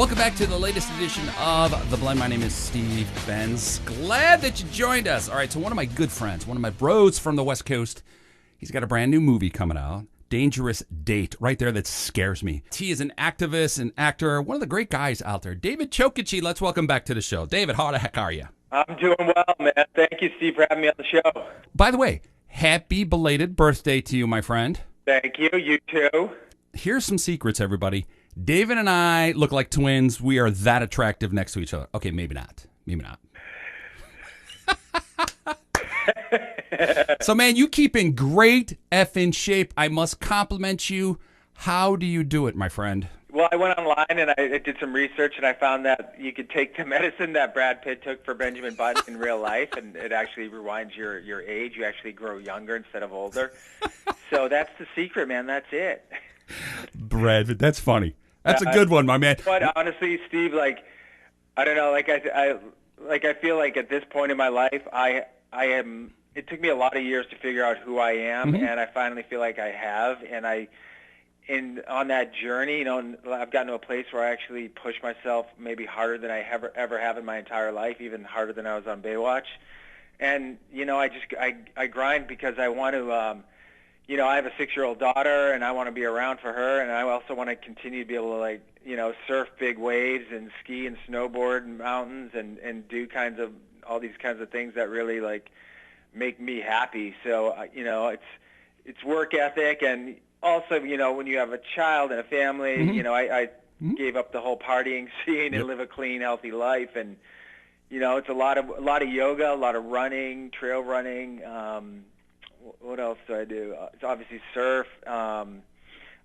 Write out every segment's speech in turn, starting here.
Welcome back to the latest edition of The Blend. My name is Steve Benz. Glad that you joined us. All right, so one of my good friends, one of my bros from the West Coast, he's got a brand new movie coming out, Dangerous Date, right there that scares me. He is an activist, an actor, one of the great guys out there. David Chokachi, let's welcome back to the show. David, how the heck are you? I'm doing well, man. Thank you, Steve, for having me on the show. By the way, happy belated birthday to you, my friend. Thank you. You too. Here's some secrets, everybody. David and I look like twins. We are that attractive next to each other. Okay, maybe not. Maybe not. So, man, you keep in great effing shape. I must compliment you. How do you do it, my friend? Well, I went online and I did some research, and I found that you could take the medicine that Brad Pitt took for Benjamin Button in real life, and it actually rewinds your age. You actually grow younger instead of older. So that's the secret, man. That's it. Brad, that's funny. That's a good one, my man. But honestly, Steve, like, I don't know, I feel like at this point in my life, I am. It took me a lot of years to figure out who I am, and I finally feel like I have. And on that journey, you know, I've gotten to a place where I actually push myself maybe harder than I ever have in my entire life, even harder than I was on Baywatch. And you know, I grind because I want to. You know, I have a 6-year-old daughter, and I want to be around for her, and I also want to continue to be able to, like, you know, surf big waves and ski and snowboard in mountains and do all these kinds of things that really, like, make me happy. So, you know, it's work ethic, and also, you know, when you have a child and a family, you know, I gave up the whole partying scene and live a clean, healthy life, and you know, it's a lot of yoga, a lot of running, trail running. What else do I do? It's obviously surf, a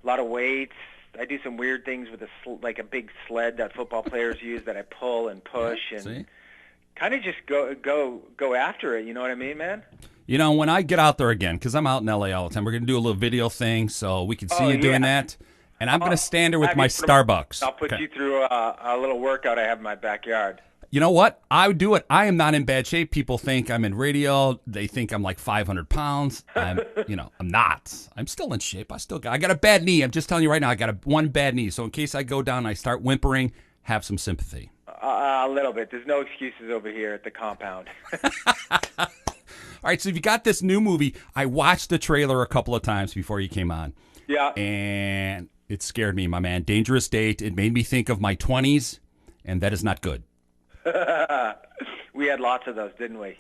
lot of weights. I do some weird things with like a big sled that football players use that I pull and push and kind of just go after it. You know what I mean, man? You know, when I get out there again, because I'm out in L.A. all the time, we're going to do a little video thing so we can see you doing that. And I'm going to stand there with my Starbucks. I'll put you through a little workout I have in my backyard. You know what? I would do it. I am not in bad shape. People think I'm in radio. They think I'm like 500 pounds. I'm not. I'm still in shape. I got a bad knee. I'm just telling you right now, I got one bad knee. So in case I go down and I start whimpering, have some sympathy. A little bit. There's no excuses over here at the compound. All right, so if you got this new movie, I watched the trailer a couple of times before you came on. Yeah. And it scared me, my man. Dangerous Date. It made me think of my 20s, and that is not good. We had lots of those, didn't we?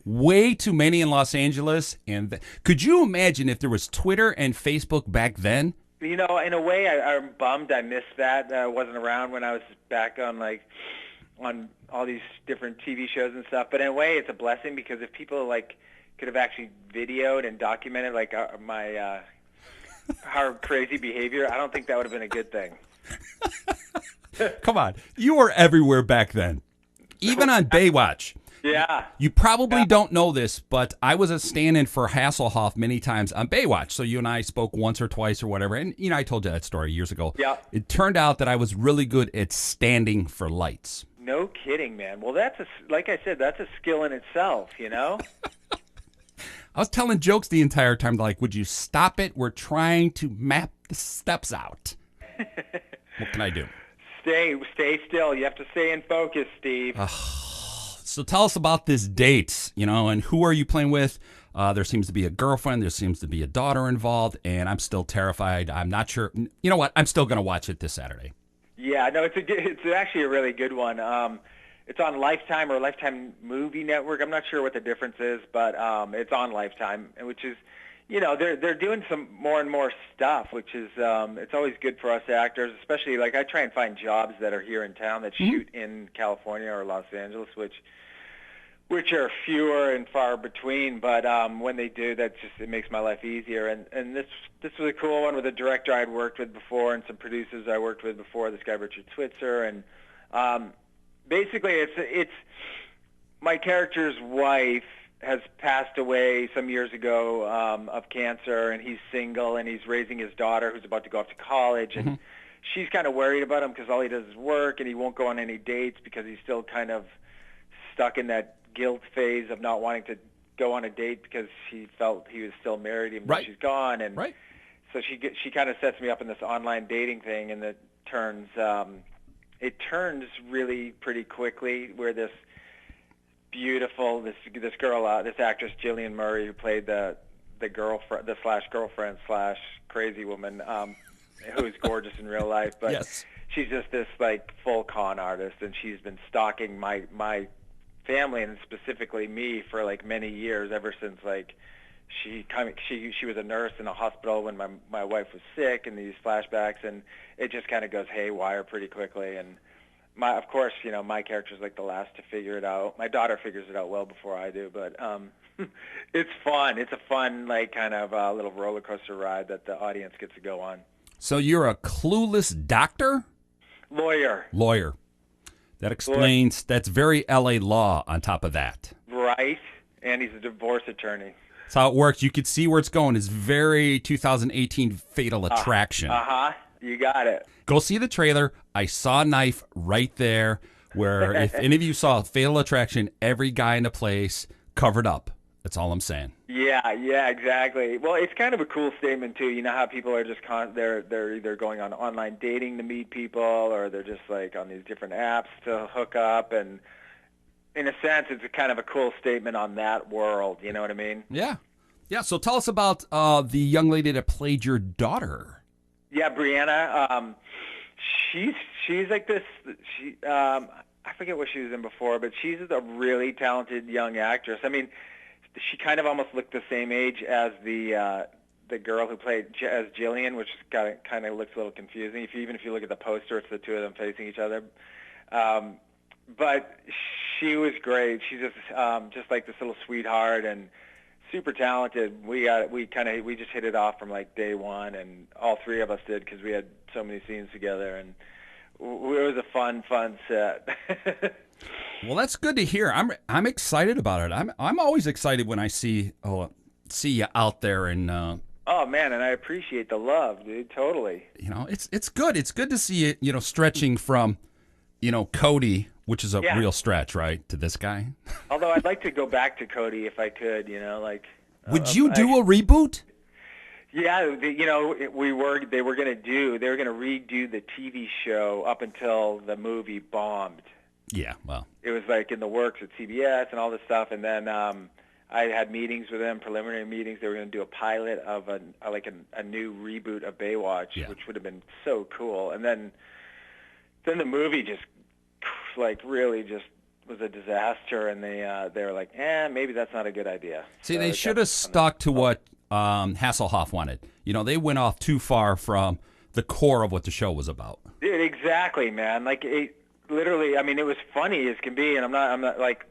Way too many in Los Angeles. And could you imagine if there was Twitter and Facebook back then? You know, in a way, I'm bummed I missed that. I wasn't around when I was back on all these different TV shows and stuff. But in a way, it's a blessing because if people could have actually videoed and documented my our crazy behavior, I don't think that would have been a good thing. Come on, you were everywhere back then. Even on Baywatch. Yeah. You probably don't know this, but I was a stand-in for Hasselhoff many times on Baywatch. So you and I spoke once or twice or whatever. And, you know, I told you that story years ago. Yeah. It turned out that I was really good at standing for lights. No kidding, man. Well, like I said, that's a skill in itself, you know? I was telling jokes the entire time, like, would you stop it? We're trying to map the steps out. What can I do? Stay still. You have to stay in focus, Steve. So tell us about this date, you know, and who are you playing with? There seems to be a girlfriend. There seems to be a daughter involved, and I'm still terrified. I'm not sure. You know what? I'm still going to watch it this Saturday. Yeah, no, it's actually a really good one. It's on Lifetime or Lifetime Movie Network. I'm not sure what the difference is, but it's on Lifetime, which is, you know, they're doing some more and more stuff, which is it's always good for us actors, especially like I try and find jobs that are here in town that shoot in California or Los Angeles, which are fewer and far between. But when they do, it makes my life easier. And this was a cool one with a director I'd worked with before and some producers I worked with before. This guy Richard Switzer, and basically it's my character's wife has passed away some years ago of cancer, and he's single, and he's raising his daughter who's about to go off to college, and she's kind of worried about him because all he does is work, and he won't go on any dates because he's still kind of stuck in that guilt phase of not wanting to go on a date because she felt he was still married even though she's gone, and so she kind of sets me up in this online dating thing, and that turns it turns really pretty quickly where this beautiful, this girl, this actress Jillian Murray, who played the girlfriend, the girlfriend / crazy woman, who's gorgeous in real life, but Yes. she's just this like full con artist, and she's been stalking my family and specifically me for like many years, ever since like she was a nurse in a hospital when my wife was sick, and these flashbacks, and it just kind of goes haywire pretty quickly. And of course, my character's like the last to figure it out. My daughter figures it out well before I do, but it's fun. It's a fun, like, kind of little roller coaster ride that the audience gets to go on. So you're a clueless doctor? Lawyer. That explains, that's very L.A. law on top of that. Right, and he's a divorce attorney. That's how it works. You could see where it's going. It's very 2018 Fatal Attraction. You got it. Go see the trailer. I saw a knife right there where if any of you saw Fatal Attraction, every guy in the place covered up. That's all I'm saying. Yeah, exactly. Well, it's kind of a cool statement too. You know how people are just they're either going on online dating to meet people, or they're just like on these different apps to hook up, and in a sense, it's kind of a cool statement on that world. You know what I mean? Yeah. So tell us about the young lady that played your daughter. Yeah, Brianna. She's like this. I forget what she was in before, but she's a really talented young actress. I mean, she kind of almost looked the same age as the girl who played as Jillian, which kind of looks a little confusing. Even if you look at the poster, it's the two of them facing each other. But she was great. She's just like this little sweetheart and super talented. We just hit it off from like day one, and all three of us did because we had so many scenes together, and it was a fun set. Well, that's good to hear. I'm excited about it. I'm always excited when I see you out there, and oh man, and I appreciate the love, dude. Totally. It's good. It's good to see it. Stretching from, Cody, which is a real stretch, right, to this guy. Although I'd like to go back to Cody if I could. Would you do a reboot? Yeah, they were going to redo the TV show up until the movie bombed. Yeah, well, it was like in the works at CBS and all this stuff, and then I had meetings with them, preliminary meetings. They were going to do a pilot of a new reboot of Baywatch, which would have been so cool. And then the movie just like really just was a disaster, and they were like, maybe that's not a good idea. See, they should have stuck to what Hasselhoff wanted. They went off too far from the core of what the show was about. Dude, exactly, man. Like literally, I mean, it was funny as can be, and I'm not like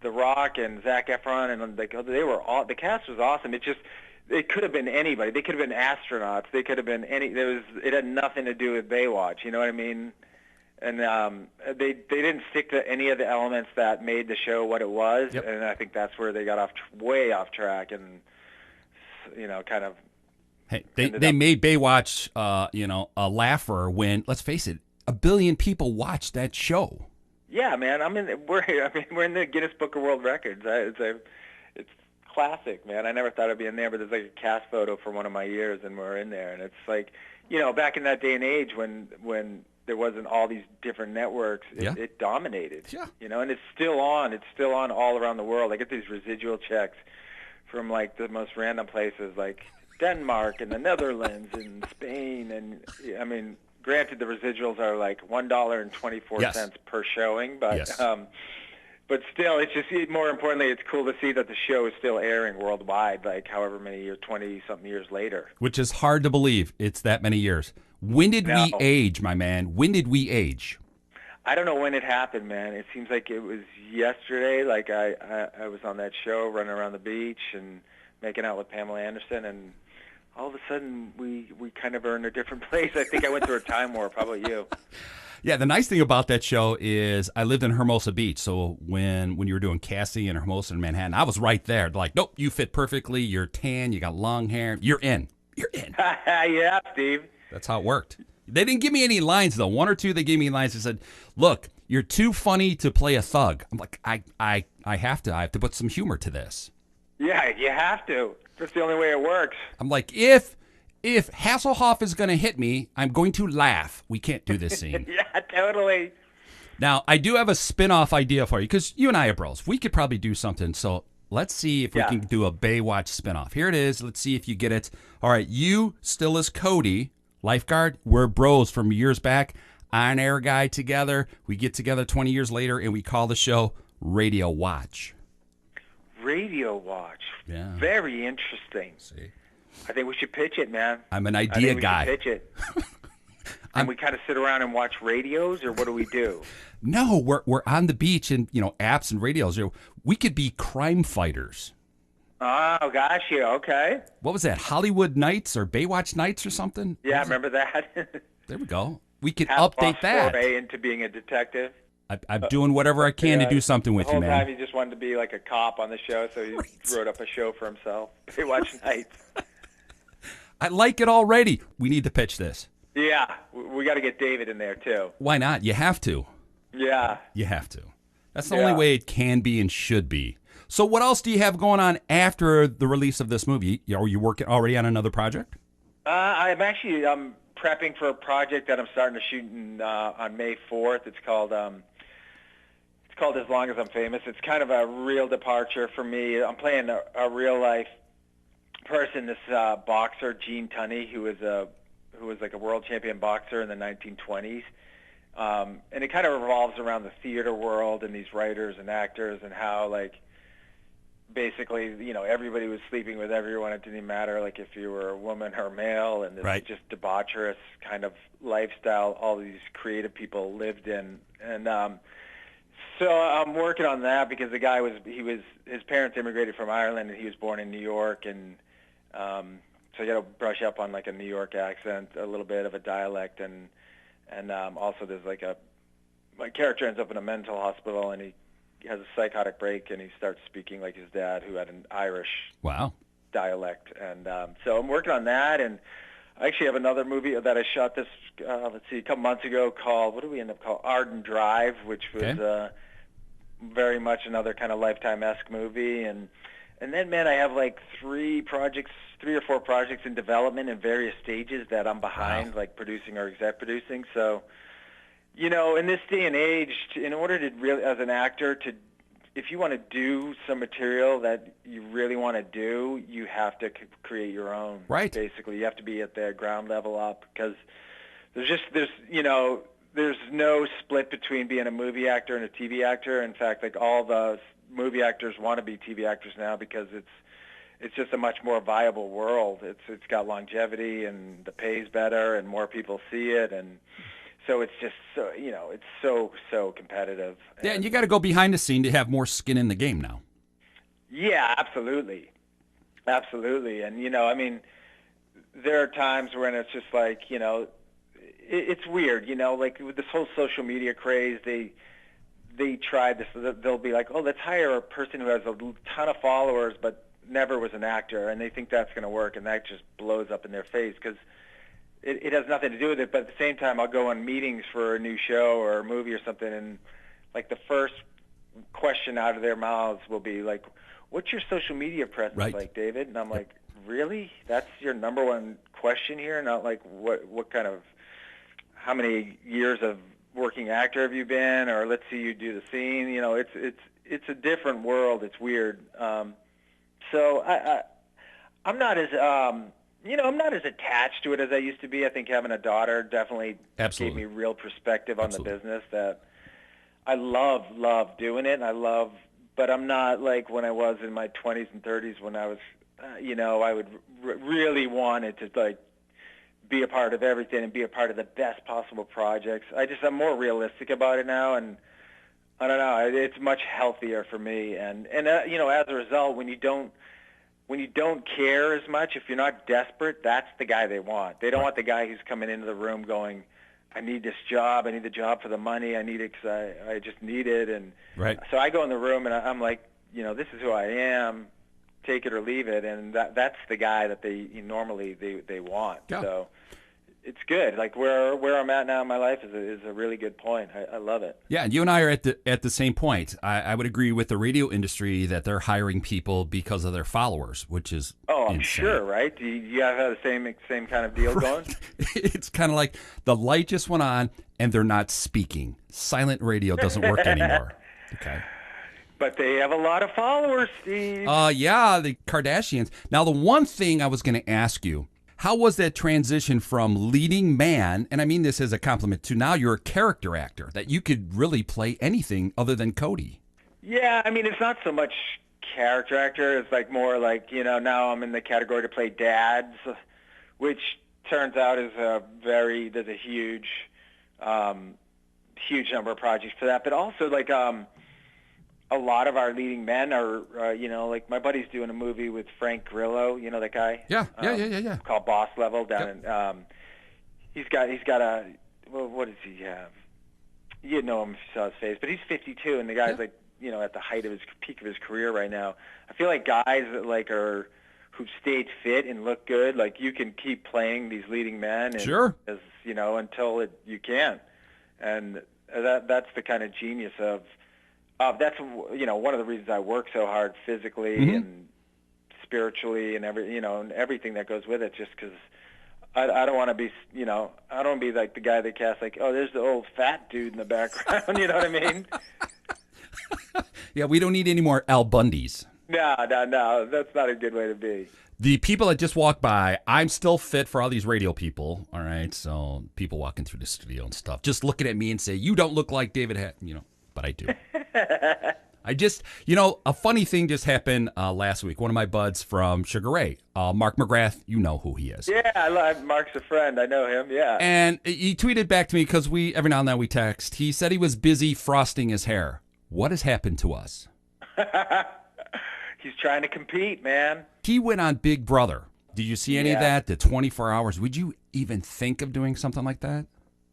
The Rock and Zac Efron, and like they were all, the cast was awesome. It could have been anybody. They could have been astronauts. They could have been it had nothing to do with Baywatch. You know what I mean? And they didn't stick to any of the elements that made the show what it was, and I think that's where they got way off track, and kind of. Hey, they made Baywatch, a laugher when, let's face it, 1 billion people watched that show. Yeah, man. We're in the Guinness Book of World Records. It's classic, man. I never thought I'd be in there, but there's like a cast photo for one of my years, and we're in there. And it's like, back in that day and age when there wasn't all these different networks, it dominated. Yeah. And it's still on. It's still on all around the world. I get these residual checks from like the most random places, like Denmark and the Netherlands and Spain, and I mean. Granted, the residuals are like $1.24 per showing, but but still, it's just more importantly, it's cool to see that the show is still airing worldwide, like however many years, 20-something years later. Which is hard to believe. It's that many years. When did we age, my man? When did we age? I don't know when it happened, man. It seems like it was yesterday. Like I was on that show, running around the beach and making out with Pamela Anderson, and all of a sudden, we kind of are in a different place. I think I went through a time warp. How about you? Yeah, the nice thing about that show is I lived in Hermosa Beach. So when you were doing casting in Hermosa and Manhattan, I was right there. Like, nope, you fit perfectly. You're tan. You got long hair. You're in. Yeah, Steve. That's how it worked. They didn't give me any lines, though. One or two, they gave me lines. They said, look, you're too funny to play a thug. I'm like, I have to put some humor to this. Yeah, you have to. That's the only way it works. I'm like, if if Hasselhoff is going to hit me, I'm going to laugh. We can't do this scene. Yeah, totally. Now, I do have a spin-off idea for you, because you and I are bros. We could probably do something. So let's see if we can do a Baywatch spin-off. Here it is. Let's see if you get it. All right, you still as Cody, lifeguard. We're bros from years back. On-air guy together. We get together 20 years later, and we call the show Radio Watch. Radio Watch. Yeah. Very interesting. See? I think we should pitch it, man. I'm an idea guy. Should pitch it. And we kind of sit around and watch radios, or what do we do? No, we're on the beach and, apps and radios. We could be crime fighters. Oh, gosh, yeah, okay. What was that, Hollywood Nights or Baywatch Nights or something? Yeah, I remember that. There we go. We could update that. Foray into being a detective. I'm doing whatever I can to do something with you, man. The whole time he just wanted to be like a cop on the show, so he wrote up a show for himself. Baywatch Nights. I like it already. We need to pitch this. Yeah, we got to get David in there, too. Why not? You have to. Yeah. You have to. That's the only way it can be and should be. So what else do you have going on after the release of this movie? Are you working already on another project? I'm prepping for a project that I'm starting to shoot on May 4th. It's called As Long as I'm Famous. It's kind of a real departure for me. I'm playing a real-life person, this boxer, Gene Tunney, who was like a world champion boxer in the 1920s. And it kind of revolves around the theater world and these writers and actors and how, like, basically, everybody was sleeping with everyone. It didn't matter, like, if you were a woman or male, and this just debaucherous kind of lifestyle all these creative people lived in. And so I'm working on that because the guy his parents immigrated from Ireland, and he was born in New York, and so I got to brush up on like a New York accent, a little bit of a dialect, and also there's like my character ends up in a mental hospital, and he has a psychotic break, and he starts speaking like his dad, who had an Irish dialect, and so I'm working on that, and I actually have another movie that I shot a couple months ago called, what did we end up calling, Arden Drive, which was very much another kind of Lifetime-esque movie, and then, man, I have like 3 or 4 projects in development in various stages that I'm behind, like producing or exec producing. So, in this day and age, in order to really, as an actor, if you want to do some material that you really want to do, you have to create your own. Right. Basically, you have to be at the ground level up, because there's no split between being a movie actor and a TV actor. In fact, like all the movie actors want to be TV actors now because it's just a much more viable world. It's got longevity, and the pay's better, and more people see it, and so it's just it's so competitive. Yeah, and you got to go behind the scene to have more skin in the game now. Yeah, absolutely, and there are times when it's just like it's weird, like with this whole social media craze, they tried this. They'll be like, oh, let's hire a person who has a ton of followers but never was an actor, and they think that's going to work, and that just blows up in their face because it has nothing to do with it. But at the same time, I'll go on meetings for a new show or a movie or something, and like the first question out of their mouths will be like, what's your social media presence like, David? And I'm like, really? That's your number one question here? Not like what kind of, how many years of working actor have you been, or let's see you do the scene. It's a different world. It's weird. So I'm not as I'm not as attached to it as I used to be. I think having a daughter definitely gave me real perspective on the business that I love doing it. But I'm not like when I was in my 20s and 30s when I was, I would really wanted to like be a part of everything and be a part of the best possible projects. I'm more realistic about it now, and I don't know, it's much healthier for me. And as a result, when you don't care as much, if you're not desperate, that's the guy they want. They don't want the guy who's coming into the room going, I need this job, I need the job for the money, I need it because I just need it. And so I go in the room and I'm like, this is who I am, take it or leave it, and that's the guy that they normally they want. Yeah. So it's good. Like where I'm at now in my life is a really good point. I love it. Yeah, and you and I are at the same point. I would agree with the radio industry that they're hiring people because of their followers, which is I'm insane. sure, right? Do you guys have the same kind of deal going? It's kind of like the light just went on and they're not speaking. Silent radio doesn't work anymore. Okay. But they have a lot of followers, Steve. Yeah, the Kardashians. Now, the one thing I was going to ask you, how was that transition from leading man, and I mean this as a compliment, to now you're a character actor, that you could really play anything other than Cody? Yeah, I mean, it's not so much character actor. It's like more like, now I'm in the category to play dads, which turns out is there's a huge number of projects for that. But also, like, a lot of our leading men are, like my buddy's doing a movie with Frank Grillo, that guy? Yeah. Called Boss Level down in, he's got a, well, what does he have? You know him if you saw his face, but he's 52 and the guy's like, at the height of his peak of his career right now. I feel like guys that who've stayed fit and look good, like you can keep playing these leading men and, Sure. until you can't. And that's the kind of genius of, that's one of the reasons I work so hard physically and spiritually and everything that goes with it. Just because I don't want to be I don't want to be like the guy that casts like, oh, there's the old fat dude in the background. You know what I mean? Yeah, we don't need any more Al Bundys. No, that's not a good way to be. The people that just walk by, I'm still fit for all these radio people. All right, so people walking through the studio and stuff, just looking at me and say, "You don't look like David Hatton," but I do. I just, a funny thing just happened last week. One of my buds from Sugar Ray, Mark McGrath, you know who he is. Yeah, Mark's a friend. I know him, yeah. And he tweeted back to me because every now and then we text. He said he was busy frosting his hair. What has happened to us? He's trying to compete, man. He went on Big Brother. Did you see any of that? The 24 hours. Would you even think of doing something like that?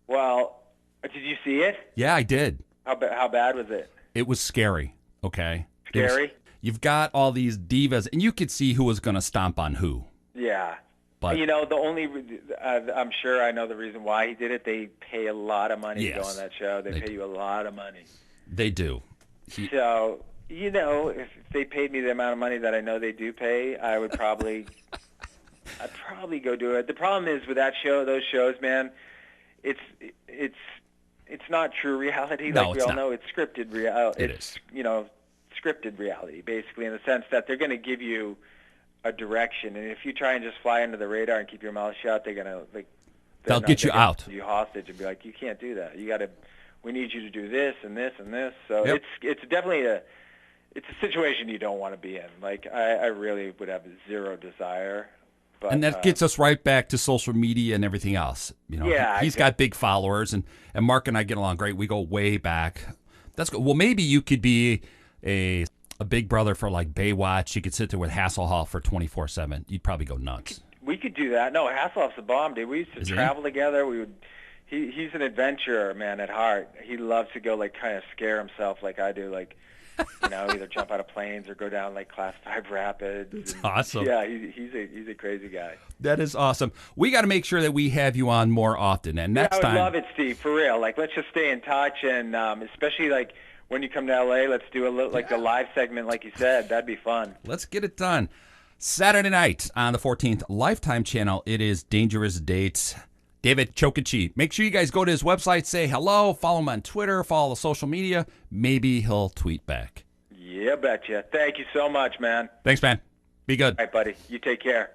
Well, did you see it? Yeah, I did. How bad was it? It was scary, okay? Scary? You've got all these divas, and you could see who was going to stomp on who. Yeah. But the only, I'm sure I know the reason why he did it. They pay a lot of money to go on that show. They pay you a lot of money. They do. So, if they paid me the amount of money that I know they do pay, I would probably, I'd probably go do it. The problem is with those shows, man, it's not true reality. No, like we all know, it's scripted reality. It's scripted reality, basically, in the sense that they're going to give you a direction, and if you try and just fly under the radar and keep your mouth shut, they're going to they'll get you out, you hostage, and be like, you can't do that. We need you to do this and this and this. So it's definitely it's a situation you don't want to be in. Like I really would have zero desire. But, and that gets us right back to social media and everything else. He's got big followers, and Mark and I get along great. We go way back. That's good. Well, maybe you could be a big brother for like Baywatch. You could sit there with Hasselhoff for 24/7. You'd probably go nuts. We could do that. No, Hasselhoff's a bomb, dude. We used to travel together. We would. He's an adventurer, man, at heart. He loves to go kind of scare himself like I do, either jump out of planes or go down Class 5 rapids. It's awesome. Yeah, he's a crazy guy. That is awesome. We got to make sure that we have you on more often. And next time, I would love it, Steve, for real. Let's just stay in touch, and especially when you come to LA, let's do a little the live segment, like you said. That'd be fun. Let's get it done. Saturday night on the 14th, Lifetime channel. It is Dangerous Dates. David Chokachi. Make sure you guys go to his website, say hello, follow him on Twitter, follow the social media. Maybe he'll tweet back. Yeah, betcha. Thank you so much, man. Thanks, man. Be good. All right, buddy. You take care.